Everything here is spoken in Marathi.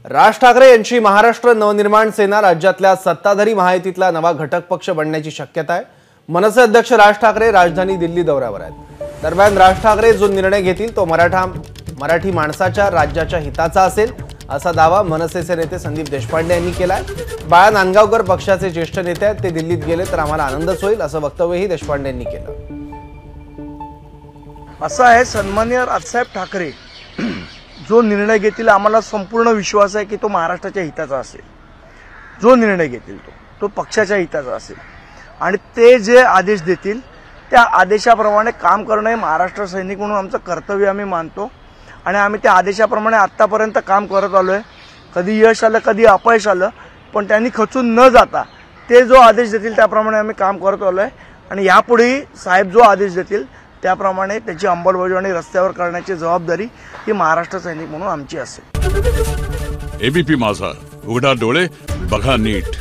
राज ठाकरे यांची महाराष्ट्र नवनिर्माण सेना राज्यातल्या सत्ताधारी महायुतीतला नवा घटक पक्ष बनण्याची शक्यता आहे। मनसे अध्यक्ष राज ठाकरे राजधानी दिल्ली दौऱ्यावर आहेत। दरम्यान राज ठाकरे जो निर्णय घेतील तो मराठी माणसाच्या राज्याच्या हिताचा असेल असा दावा मनसेचे नेते संदीप देशपांडे यांनी केलाय। बाळा नांदगावकर पक्षाचे ज्येष्ठ नेते आहेत, ते दिल्लीत गेले तर आम्हाला आनंदच होईल असं वक्तव्यही देशपांडे यांनी केलं। असं आहे, सन्माननीय राजसाहेब ठाकरे जो निर्णय घेतील आम्हाला संपूर्ण विश्वास आहे की तो महाराष्ट्राच्या हिताचा असेल। जो निर्णय घेतील तो पक्षाच्या हिताचा असेल आणि ते जे आदेश देतील त्या आदेशाप्रमाणे काम करणे महाराष्ट्र सैनिक म्हणून आमचं कर्तव्य आम्ही मानतो आणि आम्ही त्या आदेशाप्रमाणे आत्तापर्यंत काम करत आलोय। कधी यश आलं कधी अपयश आलं, पण त्यांनी खचून न जाता ते जो आदेश देतील त्याप्रमाणे आम्ही काम करत आलोय आणि यापुढेही साहेब जो आदेश देतील त्याप्रमाणे त्याची अंमलबजावणी रस्त्यावर करण्याची जबाबदारी ही महाराष्ट्र सैनिक म्हणून आमची असेल। एबीपी माझा, उघडा डोळे बघा नीट।